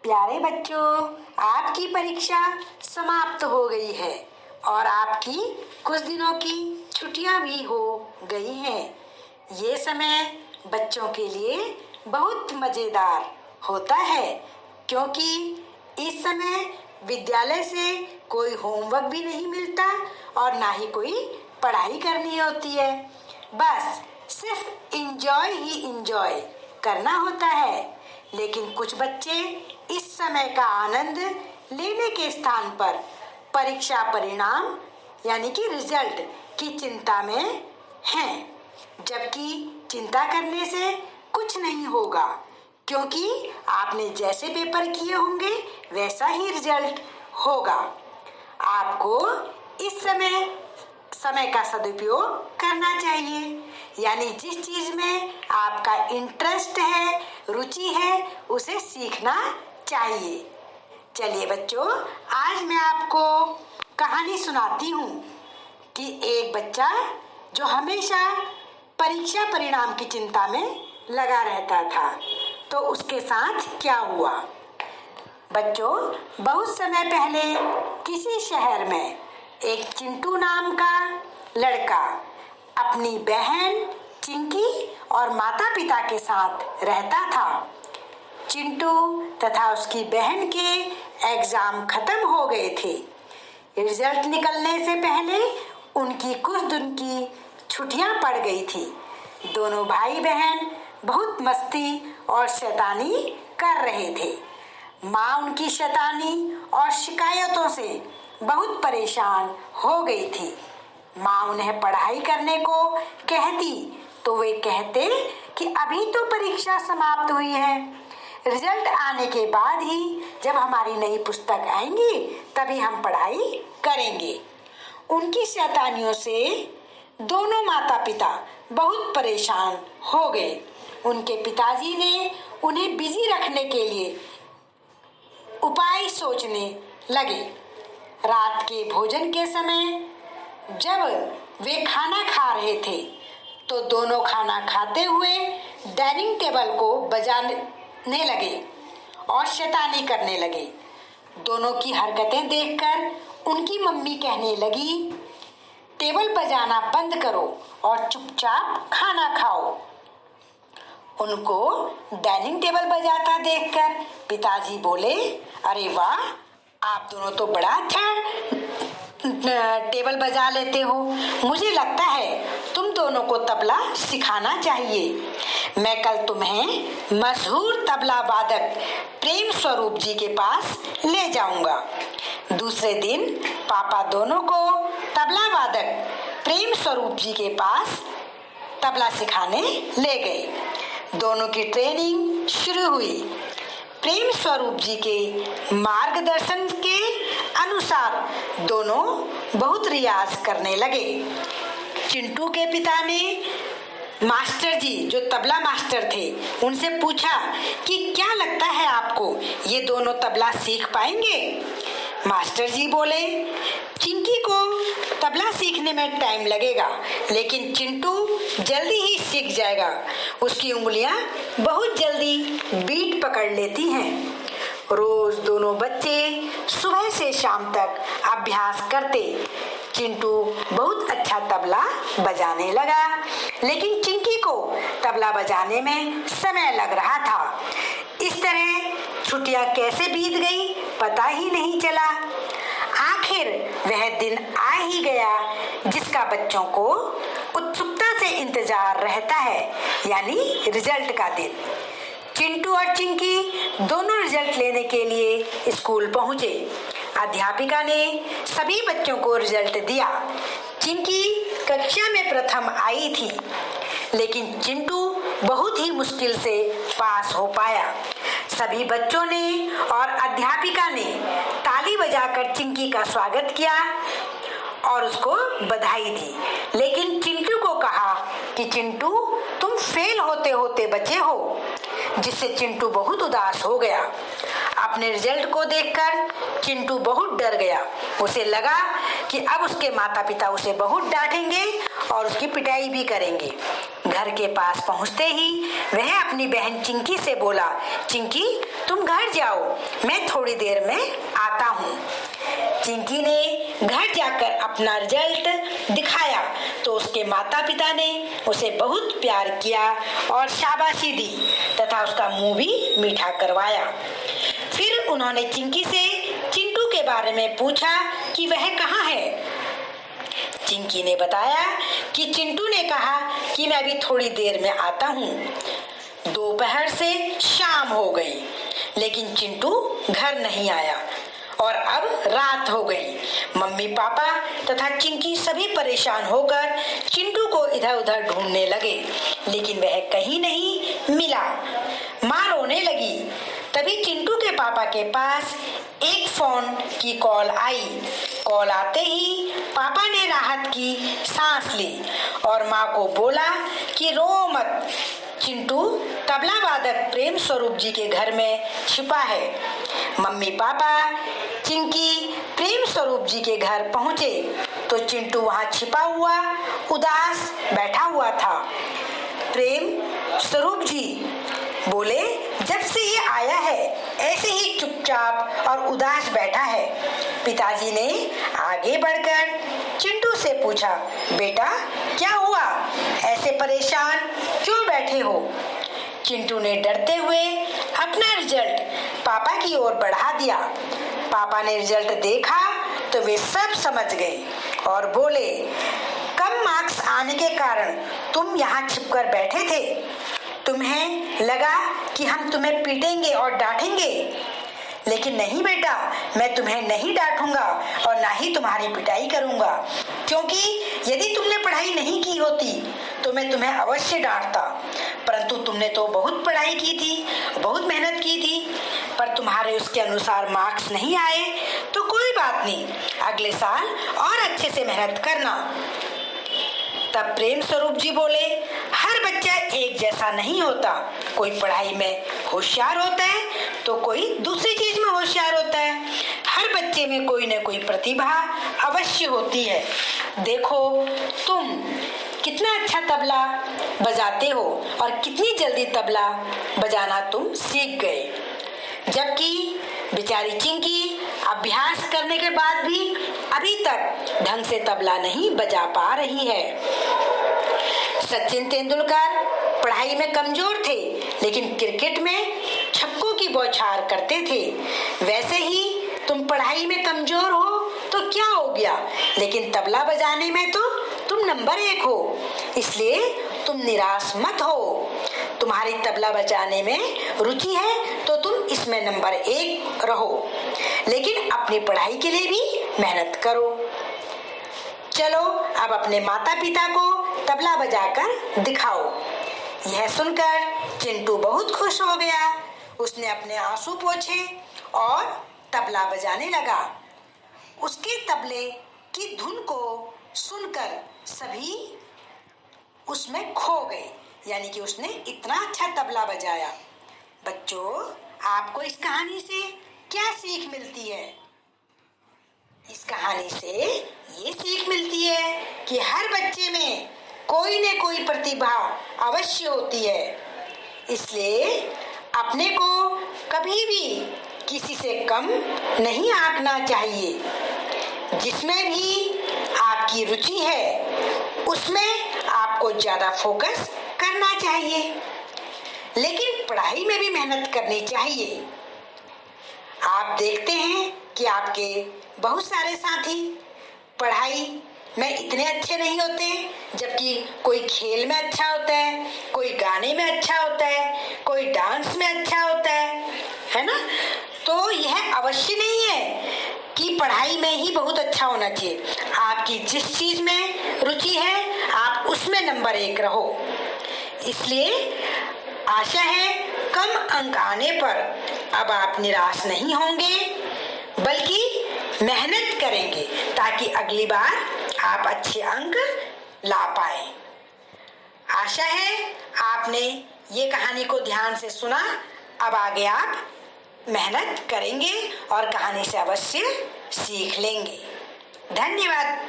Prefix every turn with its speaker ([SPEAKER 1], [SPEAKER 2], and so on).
[SPEAKER 1] प्यारे बच्चों, आपकी परीक्षा समाप्त हो गई है और आपकी कुछ दिनों की छुट्टियां भी हो गई हैं। ये समय बच्चों के लिए बहुत मजेदार होता है क्योंकि इस समय विद्यालय से कोई होमवर्क भी नहीं मिलता और ना ही कोई पढ़ाई करनी होती है। बस सिर्फ इंजॉय ही इंजॉय करना होता है। लेकिन कुछ बच्चे इस समय का आनंद लेने के स्थान पर परीक्षा परिणाम यानी कि रिजल्ट की चिंता में हैं, जबकि चिंता करने से कुछ नहीं होगा क्योंकि आपने जैसे पेपर किए होंगे वैसा ही रिजल्ट होगा। आपको इस समय का सदुपयोग करना चाहिए, यानी जिस चीज में आपका इंटरेस्ट है, रुचि है, उसे सीखना चाहिए। चलिए बच्चों, आज मैं आपको कहानी सुनाती हूँ कि एक बच्चा जो हमेशा परीक्षा परिणाम की चिंता में लगा रहता था, तो उसके साथ क्या हुआ। बच्चों, बहुत समय पहले किसी शहर में एक चिंटू नाम का लड़का अपनी बहन चिंकी और माता पिता के साथ रहता था। चिंटू तथा उसकी बहन के एग्जाम खत्म हो गए थे। रिजल्ट निकलने से पहले उनकी कुछ दिन की छुट्टियां पड़ गई थी। दोनों भाई बहन बहुत मस्ती और शैतानी कर रहे थे। माँ उनकी शैतानी और शिकायतों से बहुत परेशान हो गई थी। माँ उन्हें पढ़ाई करने को कहती तो वे कहते कि अभी तो परीक्षा समाप्त हुई है, रिजल्ट आने के बाद ही जब हमारी नई पुस्तक आएंगी तभी हम पढ़ाई करेंगे। उनकी शैतानियों से दोनों माता पिता बहुत परेशान हो गए। उनके पिताजी ने उन्हें बिजी रखने के लिए उपाय सोचने लगे। रात के भोजन के समय जब वे खाना खा रहे थे तो दोनों खाना खाते हुए डाइनिंग टेबल को बजाने लगे और शैतानी करने लगे। दोनों की हरकतें देखकर उनकी मम्मी कहने लगी, टेबल बजाना बंद करो और चुपचाप खाना खाओ। उनको डाइनिंग टेबल बजाता देखकर पिताजी बोले, अरे वाह, आप दोनों तो बड़ा अच्छा टेबल बजा लेते हो। मुझे लगता है तुम दोनों को तबला सिखाना चाहिए। मैं कल तुम्हें मशहूर तबला वादक प्रेम स्वरूप जी के पास ले जाऊंगा। दूसरे दिन पापा दोनों को तबला वादक प्रेम स्वरूप जी के पास तबला सिखाने ले गए। दोनों की ट्रेनिंग शुरू हुई। प्रेम स्वरूप जी के मार्गदर्शन के अनुसार दोनों बहुत रियाज करने लगे। चिंटू के पिता ने मास्टर जी, जो तबला मास्टर थे, उनसे पूछा कि क्या लगता है आपको ये दोनों तबला सीख पाएंगे। मास्टर जी बोले, चिंकी को तबला सीखने में टाइम लगेगा, लेकिन चिंटू जल्दी ही सीख जाएगा। उसकी उंगलियां बहुत जल्दी बीट पकड़ लेती हैं। रोज दोनों बच्चे सुबह से शाम तक अभ्यास करते। चिंटू बहुत अच्छा तबला बजाने लगा, लेकिन चिंकी को तबला बजाने में समय लग रहा था। इस तरह छुट्टियां कैसे बीत गई पता ही नहीं चला। आखिर वह दिन आ ही गया जिसका बच्चों को उत्सुकता से इंतजार रहता है, यानी रिजल्ट का दिन। चिंटू और चिंकी दोनों रिजल्ट लेने के लिए स्कूल पहुंचे। अध्यापिका ने सभी बच्चों को रिजल्ट दिया। चिंकी कक्षा में प्रथम आई थी, लेकिन चिंटू बहुत ही मुश्किल से पास हो पाया। सभी बच्चों ने और अध्यापिका ने ताली बजाकर चिंकी का स्वागत किया और उसको बधाई दी, लेकिन चिंटू को कहा कि चिंटू, तुम फेल होते होते बचे हो, जिससे चिंटू बहुत उदास हो गया। अपने रिजल्ट को देखकर चिंटू बहुत डर गया। उसे लगा कि अब उसके माता पिता उसे बहुत डांटेंगे और उसकी पिटाई भी करेंगे। घर के पास पहुंचते ही वह अपनी बहन चिंकी से बोला, चिंकी तुम घर जाओ, मैं थोड़ी देर में आता हूँ। चिंकी ने घर जाकर अपना रिजल्ट दिखाया तो उसके माता पिता ने उसे बहुत प्यार किया और शाबाशी दी तथा उसका मुंह भी मीठा करवाया। फिर उन्होंने चिंकी से चिंटू के बारे में पूछा कि वह कहाँ है। चिंकी ने बताया कि चिंटू ने कहा कि मैं अभी थोड़ी देर में आता हूँ। दोपहर से शाम हो गई लेकिन चिंटू घर नहीं आया और अब रात हो गई। मम्मी पापा तथा चिंकी सभी परेशान होकर चिंटू को इधर उधर ढूंढने लगे लेकिन वह कहीं नहीं मिला। माँ रोने लगी। तभी चिंटू के पापा के पास एक फोन की कॉल आई। कॉल आते ही पापा ने राहत की सांस ली और माँ को बोला कि रो मत, चिंटू तबला वादक प्रेम स्वरूप जी के घर में छिपा है। मम्मी पापा चिंकी प्रेम स्वरूप जी के घर पहुँचे तो चिंटू वहाँ छिपा हुआ उदास बैठा हुआ था। प्रेम स्वरूप जी बोले, जब से ये आया है ऐसे ही चुपचाप और उदास बैठा है। पिताजी ने आगे बढ़कर चिंटू से पूछा, बेटा क्या हुआ, ऐसे परेशान क्यों बैठे हो? चिंटू ने डरते हुए अपना रिजल्ट पापा की ओर बढ़ा दिया। पापा ने रिजल्ट देखा तो वे सब समझ गए और बोले, कम मार्क्स आने के कारण तुम यहाँ छिपकर बैठे थे। तुम्हें लगा कि हम तुम्हें पीटेंगे और डांटेंगे, लेकिन नहीं बेटा, मैं तुम्हें नहीं डांटूंगा और ना ही तुम्हारी पिटाई करूंगा, क्योंकि यदि तुमने पढ़ाई नहीं की होती तो मैं तुम्हें अवश्य डांटता। परंतु तुमने तो बहुत पढ़ाई की थी, बहुत मेहनत की थी, पर तुम्हारे उसके अनुसार मार्क्स नहीं आए तो कोई बात नहीं, अगले साल और अच्छे से मेहनत करना। तब प्रेम स्वरूप जी बोले, हर बच्चा एक जैसा नहीं होता, कोई पढ़ाई में होशियार होता है तो कोई दूसरी चीज में होशियार होता है। हर बच्चे में कोई न कोई प्रतिभा अवश्य होती है। देखो तुम कितना अच्छा तबला बजाते हो और कितनी जल्दी तबला बजाना तुम सीख गए, जबकि बेचारी चिंकी अभ्यास करने के बाद भी अभी तक ढंग से तबला नहीं बजा पा रही है। सचिन तेंदुलकर पढ़ाई में कमजोर थे लेकिन क्रिकेट में छक्कों की बौछार करते थे। वैसे ही तुम पढ़ाई में कमजोर हो तो क्या हो गया, लेकिन तबला बजाने में तो तुम नंबर 1 हो, इसलिए तुम निराश मत हो। तुम्हारी तबला बजाने में रुचि है तो तुम इसमें नंबर 1 रहो, लेकिन अपनी पढ़ाई के लिए भी मेहनत करो। चलो अब अपने माता पिता को तबला बजाकर दिखाओ। यह सुनकर चिंटू बहुत खुश हो गया। उसने अपने आंसू पोंछे और तबला बजाने लगा। उसके तबले की धुन को सुनकर सभी उसमें खो गए, यानी कि उसने इतना अच्छा तबला बजाया। बच्चों, आपको इस कहानी से क्या सीख मिलती है? इस कहानी से ये सीख मिलती है कि हर बच्चे में कोई न कोई प्रतिभा अवश्य होती है, इसलिए अपने को कभी भी किसी से कम नहीं आंकना चाहिए। जिसमें भी आपकी रुचि है उसमें आपको ज्यादा फोकस करना चाहिए, लेकिन पढ़ाई में भी मेहनत करनी चाहिए। आप देखते हैं कि आपके बहुत सारे साथी पढ़ाई में इतने अच्छे नहीं होते, जबकि कोई खेल में अच्छा होता है, कोई गाने में अच्छा होता है, कोई डांस में अच्छा होता है ना? तो यह अवश्य नहीं है कि पढ़ाई में ही बहुत अच्छा होना चाहिए। आपकी जिस चीज में रुचि है आप उसमें नंबर 1 रहो। इसलिए आशा है कम अंक आने पर अब आप निराश नहीं होंगे, बल्कि मेहनत करेंगे ताकि अगली बार आप अच्छे अंक ला पाए। आशा है आपने ये कहानी को ध्यान से सुना। अब आगे आप मेहनत करेंगे और कहानी से अवश्य सीख लेंगे। धन्यवाद।